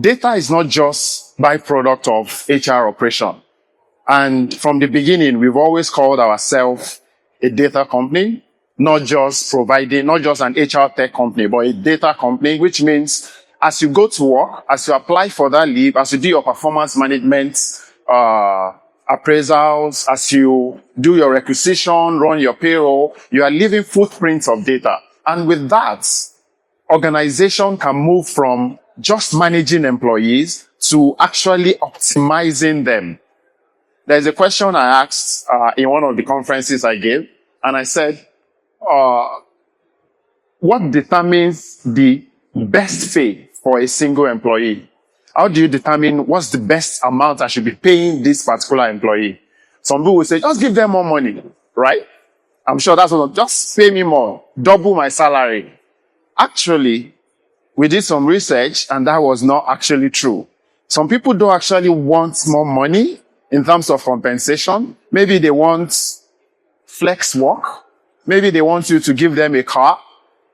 data is not just byproduct of HR operation. And from the beginning, we've always called ourselves a data company, not just an HR tech company, but a data company, which means as you go to work, as you apply for that leave, as you do your performance management, appraisals, as you do your requisition, run your payroll, you are leaving footprints of data. And with that, organization can move from just managing employees to actually optimizing them. There's a question I asked in one of the conferences I gave, and I said, what determines the best pay for a single employee? How do you determine what's the best amount I should be paying this particular employee? Some people will say, just give them more money, right? I'm sure that's what, just pay me more, double my salary. Actually, we did some research and that was not actually true. Some people don't actually want more money in terms of compensation. Maybe they want flex work. Maybe they want you to give them a car.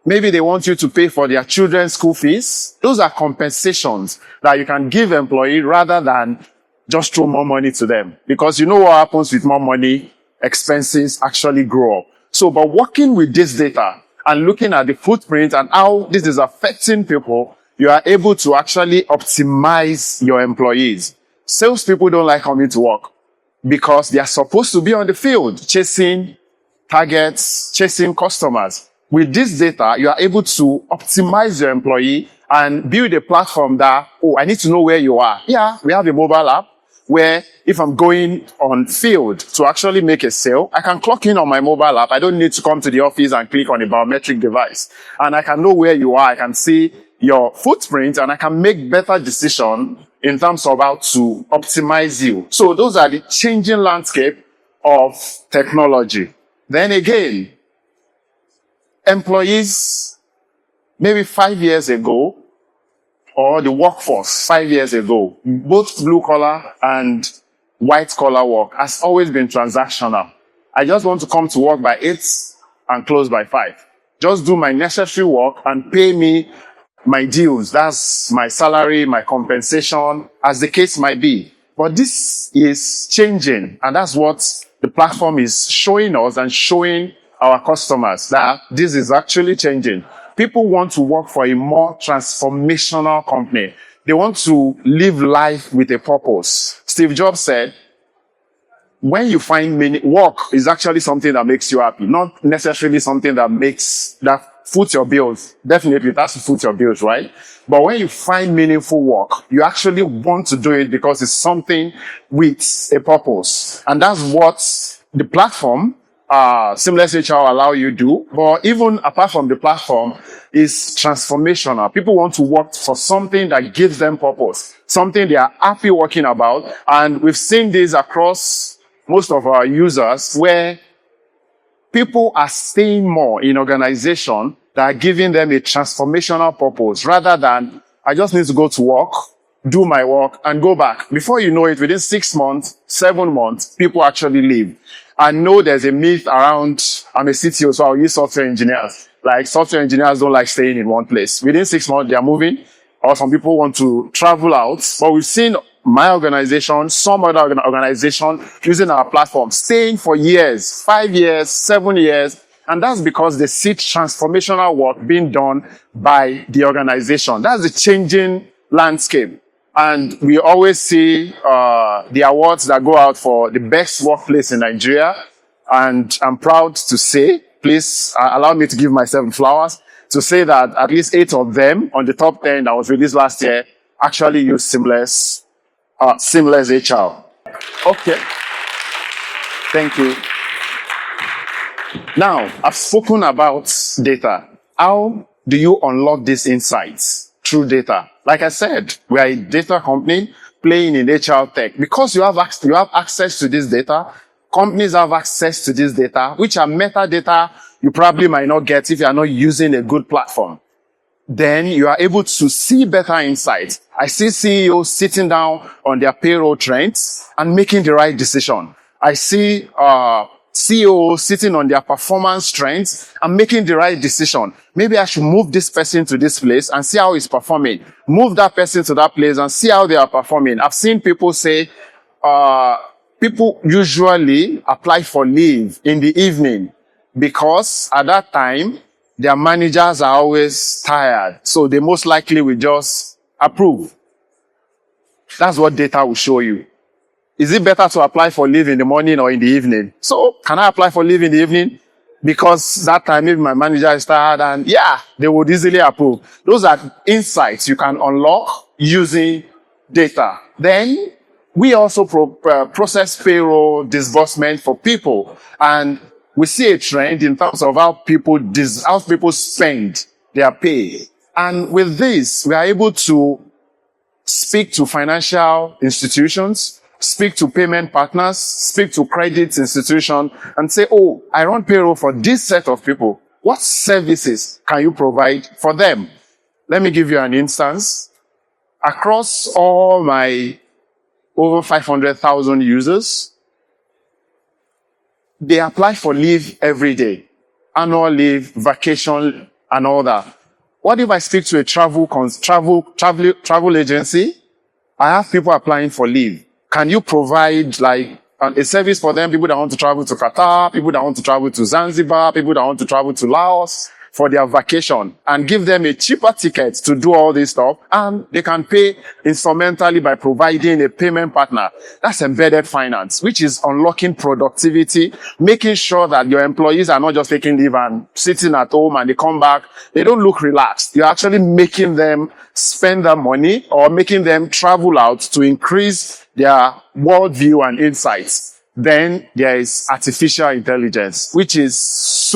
Maybe they want you to pay for their children's school fees. Those are compensations that you can give employee rather than just throw more money to them. Because you know what happens with more money? Expenses actually grow up. So by working with this data and looking at the footprint and how this is affecting people, you are able to actually optimize your employees. Salespeople don't like coming to work because they are supposed to be on the field chasing targets, chasing customers. With this data, you are able to optimize your employee and build a platform that, I need to know where you are. Yeah, we have a mobile app where if I'm going on field to actually make a sale, I can clock in on my mobile app. I don't need to come to the office and click on a biometric device. And I can know where you are. I can see your footprint and I can make better decisions in terms of how to optimize you. So those are the changing landscape of technology. Then again, employees, maybe 5 years ago, or the workforce 5 years ago, both blue collar and white collar work has always been transactional. I just want to come to work by 8 and close by 5. Just do my necessary work and pay me my dues. That's my salary, my compensation, as the case might be. But this is changing, and that's what the platform is showing us and showing our customers, that this is actually changing. People want to work for a more transformational company. They want to live life with a purpose. Steve Jobs said, when you find meaning, work is actually something that makes you happy, not necessarily something that foots your bills. Definitely, that's to foot your bills, right? But when you find meaningful work, you actually want to do it because it's something with a purpose. And that's what the platform, SeamlessHR allow you to do. But even apart from the platform, is transformational. People want to work for something that gives them purpose, something they are happy working about. And we've seen this across most of our users where people are staying more in organization that are giving them a transformational purpose rather than, I just need to go to work, do my work and go back. Before you know it, within 6 months, 7 months, people actually leave. I know there's a myth around, I'm a CTO, so I'll use software engineers. Like software engineers don't like staying in one place. Within 6 months, they are moving, or some people want to travel out. But we've seen my organization, some other organization using our platform, staying for years, 5 years, 7 years. And that's because they see transformational work being done by the organization. That's the changing landscape. And we always see the awards that go out for the best workplace in Nigeria. And I'm proud to say, please allow me to give myself flowers, to say that at least 8 of them on the top 10 that was released last year actually use SeamlessHR. Okay. Thank you. Now, I've spoken about data. How do you unlock these insights? Through data. Like I said, we are a data company playing in HR tech. Because you have access to this data, companies have access to this data, which are metadata you probably might not get if you are not using a good platform. Then you are able to see better insights. I see CEOs sitting down on their payroll trends and making the right decision. I see CEOs sitting on their performance strengths and making the right decision. Maybe I should move this person to this place and see how he's performing. Move that person to that place and see how they are performing. I've seen people say, people usually apply for leave in the evening because at that time, their managers are always tired. So they most likely will just approve. That's what data will show you. Is it better to apply for leave in the morning or in the evening? So can I apply for leave in the evening? Because that time maybe my manager is tired and yeah, they would easily approve. Those are insights you can unlock using data. Then we also process payroll disbursement for people. And we see a trend in terms of how people spend their pay. And with this, we are able to speak to financial institutions, speak to payment partners, speak to credit institutions, and say, oh, I run payroll for this set of people. What services can you provide for them? Let me give you an instance. Across all my over 500,000 users, they apply for leave every day. Annual leave, vacation, and all that. What if I speak to a travel agency? I have people applying for leave. Can you provide like a service for them? People that want to travel to Qatar, people that want to travel to Zanzibar, people that want to travel to Laos for their vacation, and give them a cheaper ticket to do all this stuff, and they can pay instrumentally by providing a payment partner. That's embedded finance, which is unlocking productivity, making sure that your employees are not just taking leave and sitting at home and they come back, they don't look relaxed. You're actually making them spend their money or making them travel out to increase their worldview and insights. Then there is artificial intelligence, which is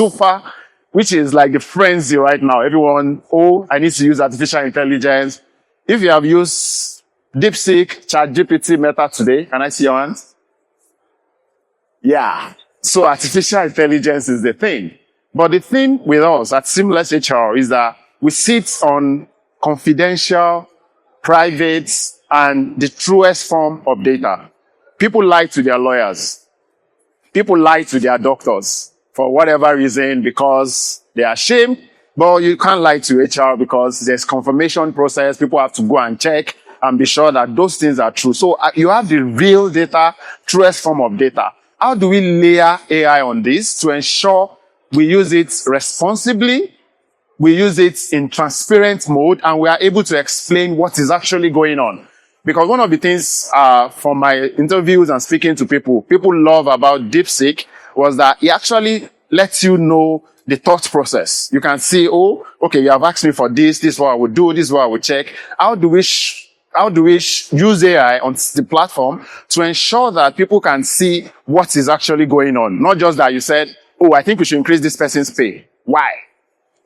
like the frenzy right now. Everyone, oh, I need to use artificial intelligence. If you have used DeepSeek, ChatGPT, Meta today, can I see your hands? Yeah. So artificial intelligence is the thing. But the thing with us at SeamlessHR is that we sit on confidential, private, and the truest form of data. People lie to their lawyers. People lie to their doctors for whatever reason, because they are ashamed. But you can't lie to HR because there's confirmation process. People have to go and check and be sure that those things are true. So you have the real data, truest form of data. How do we layer AI on this to ensure we use it responsibly, we use it in transparent mode, and we are able to explain what is actually going on? Because one of the things from my interviews and speaking to people love about DeepSeek was that it actually lets you know the thought process. You can see, oh, okay, you have asked me for this is what I would do, this is what I would check. How do we use AI on the platform to ensure that people can see what is actually going on? Not just that you said, oh, I think we should increase this person's pay. Why?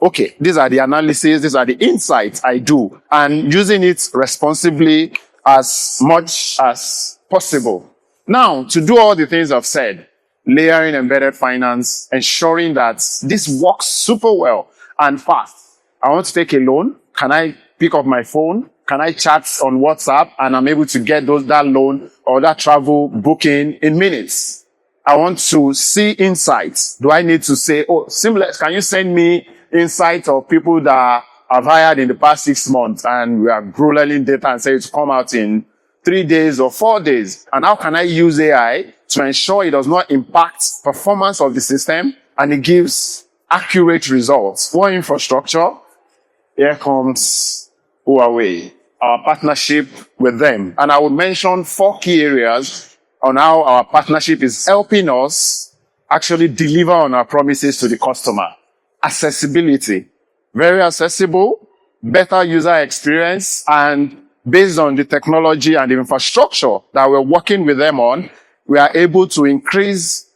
Okay, these are the analysis, these are the insights I do, and using it responsibly as much as possible. Now, to do all the things I've said, layering embedded finance, ensuring that this works super well and fast. I want to take a loan. Can I pick up my phone? Can I chat on WhatsApp and I'm able to get that loan or that travel booking in minutes? I want to see insights. Do I need to say, oh, Seamless, can you send me insights of people that I've hired in the past 6 months and we are grueling data and say it's come out in 3 days or 4 days? And how can I use AI to ensure it does not impact performance of the system and it gives accurate results? For infrastructure, here comes Huawei, our partnership with them. And I will mention 4 key areas on how our partnership is helping us actually deliver on our promises to the customer. Accessibility, very accessible, better user experience, and based on the technology and the infrastructure that we're working with them on, we are able to increase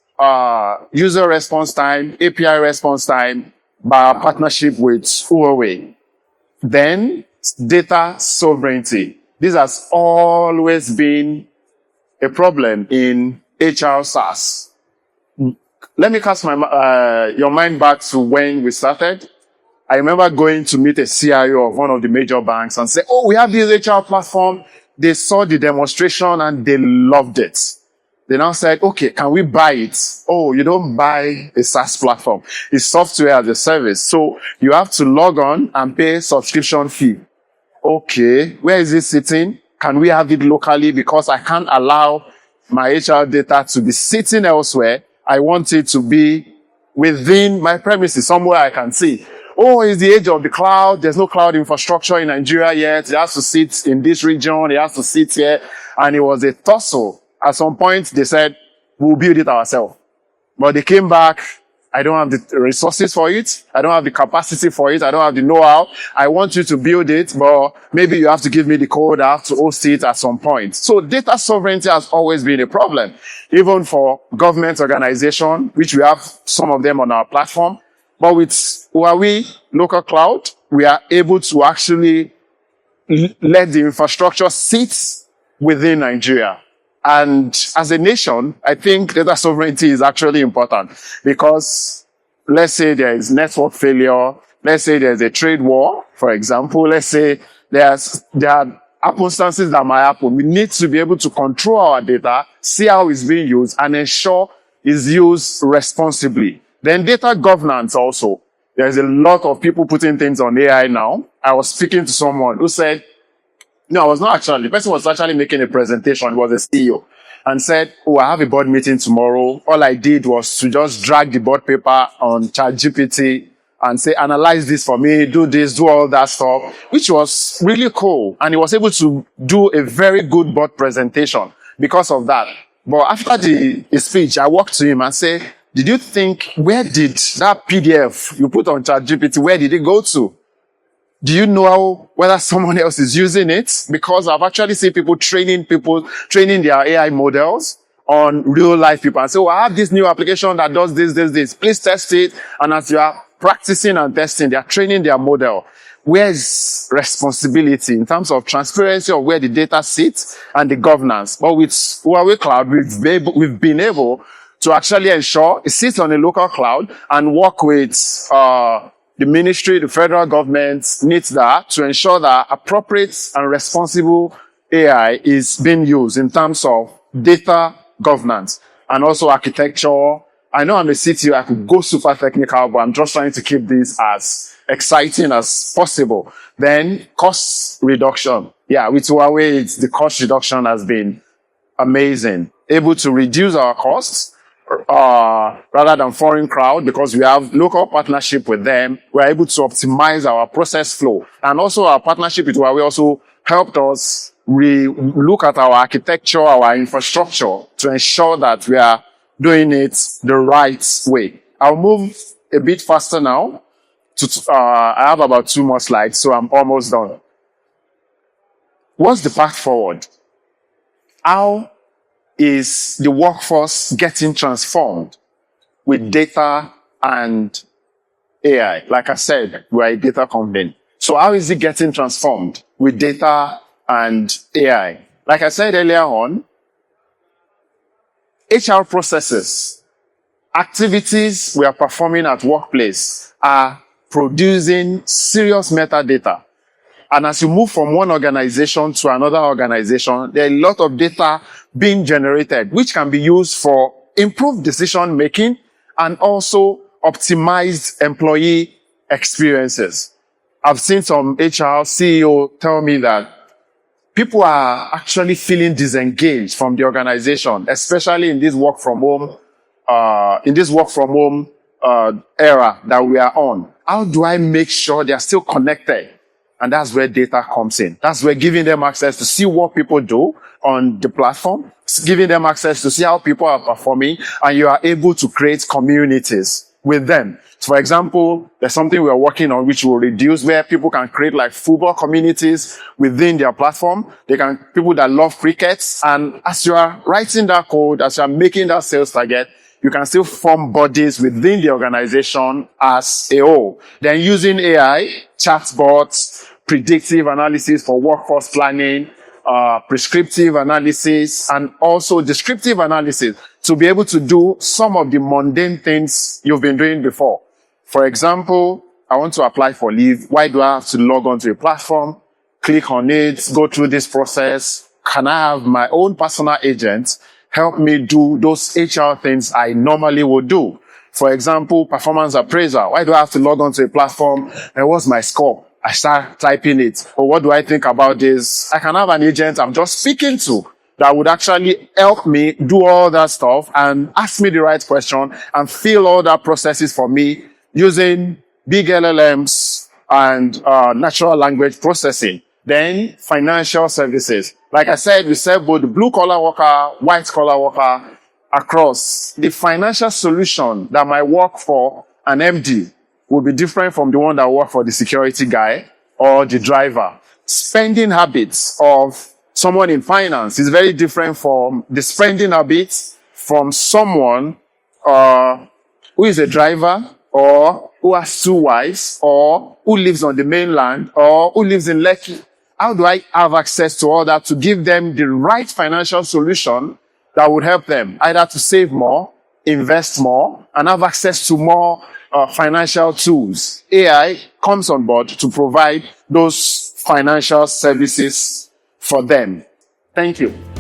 user response time, API response time by our partnership with Huawei. Then, data sovereignty. This has always been a problem in HR SaaS. Let me cast your mind back to when we started. I remember going to meet a CIO of one of the major banks and say, oh, we have this HR platform. They saw the demonstration and they loved it. They now said, okay, can we buy it? Oh, you don't buy a SaaS platform. It's software as a service. So you have to log on and pay subscription fee. Okay, where is it sitting? Can we have it locally? Because I can't allow my HR data to be sitting elsewhere. I want it to be within my premises, somewhere I can see. Oh, it's the age of the cloud. There's no cloud infrastructure in Nigeria yet. It has to sit in this region. It has to sit here. And it was a tussle. At some point, they said, we'll build it ourselves. But they came back. I don't have the resources for it. I don't have the capacity for it. I don't have the know-how. I want you to build it, but maybe you have to give me the code. I have to host it at some point. So data sovereignty has always been a problem, even for government organization, which we have some of them on our platform. But with Huawei local cloud, we are able to actually let the infrastructure sit within Nigeria. And as a nation, I think data sovereignty is actually important because let's say there is network failure. Let's say there's a trade war, for example. Let's say there are circumstances that might happen. We need to be able to control our data, see how it's being used, and ensure it's used responsibly. Then data governance also. There's a lot of people putting things on AI now. I was speaking to someone who said, no, I was not actually. The person was actually making a presentation. He was a CEO and said, oh, I have a board meeting tomorrow. All I did was to just drag the board paper on ChatGPT and say, analyze this for me, do this, do all that stuff, which was really cool. And he was able to do a very good board presentation because of that. But after the speech, I walked to him and said, did you think, where did that PDF you put on ChatGPT, where did it go to? Do you know whether someone else is using it? Because I've actually seen people training their AI models on real life people and say, oh, I have this new application that does this. Please test it. And as you are practicing and testing, they are training their model. Where is responsibility in terms of transparency of where the data sits and the governance? But with Huawei Cloud, we've been able to actually ensure it sits on a local cloud and work with, the ministry, the federal government needs that to ensure that appropriate and responsible AI is being used in terms of data governance and also architecture. I know I'm a CTO, I could go super technical, but I'm just trying to keep this as exciting as possible. Then cost reduction. Yeah, with Huawei, the cost reduction has been amazing. Able to reduce our costs rather than foreign crowd because we have local partnership with them. We're able to optimize our process flow. And also our partnership with Huawei also helped us look at our architecture, our infrastructure to ensure that we are doing it the right way. I'll move a bit faster now. I have about 2 more slides, so I'm almost done. What's the path forward? How is the workforce getting transformed with data and AI? Like I said, we're a data company. So how is it getting transformed with data and AI? Like I said earlier on, HR processes, activities we are performing at workplace are producing serious metadata. And as you move from one organization to another organization, there are a lot of data being generated, which can be used for improved decision making and also optimized employee experiences. I've seen some HR CEO tell me that people are actually feeling disengaged from the organization, especially in this work from home era that we are on. How do I make sure they are still connected? And that's where data comes in. That's where giving them access to see what people do on the platform, giving them access to see how people are performing, and you are able to create communities with them. So for example, there's something we are working on which will reduce where people can create like football communities within their platform. People that love cricket, and as you are writing that code, as you are making that sales target, you can still form bodies within the organization as a whole. Then using AI, chatbots, predictive analysis for workforce planning, prescriptive analysis, and also descriptive analysis to be able to do some of the mundane things you've been doing before. For example, I want to apply for leave. Why do I have to log on to a platform, click on it, go through this process? Can I have my own personal agent help me do those HR things I normally would do. For example, performance appraisal. Why do I have to log on to a platform and what's my score? I start typing it. Or what do I think about this? I can have an agent I'm just speaking to that would actually help me do all that stuff and ask me the right question and fill all that processes for me using big LLMs and natural language processing. Then financial services. Like I said, we serve both the blue collar worker, white collar worker across. The financial solution that might work for an MD will be different from the one that work for the security guy or the driver. Spending habits of someone in finance is very different from the spending habits from someone who is a driver or who has 2 wives or who lives on the mainland or who lives in Lekki. How do I have access to all that to give them the right financial solution that would help them either to save more, invest more, and have access to more financial tools? AI comes on board to provide those financial services for them. Thank you.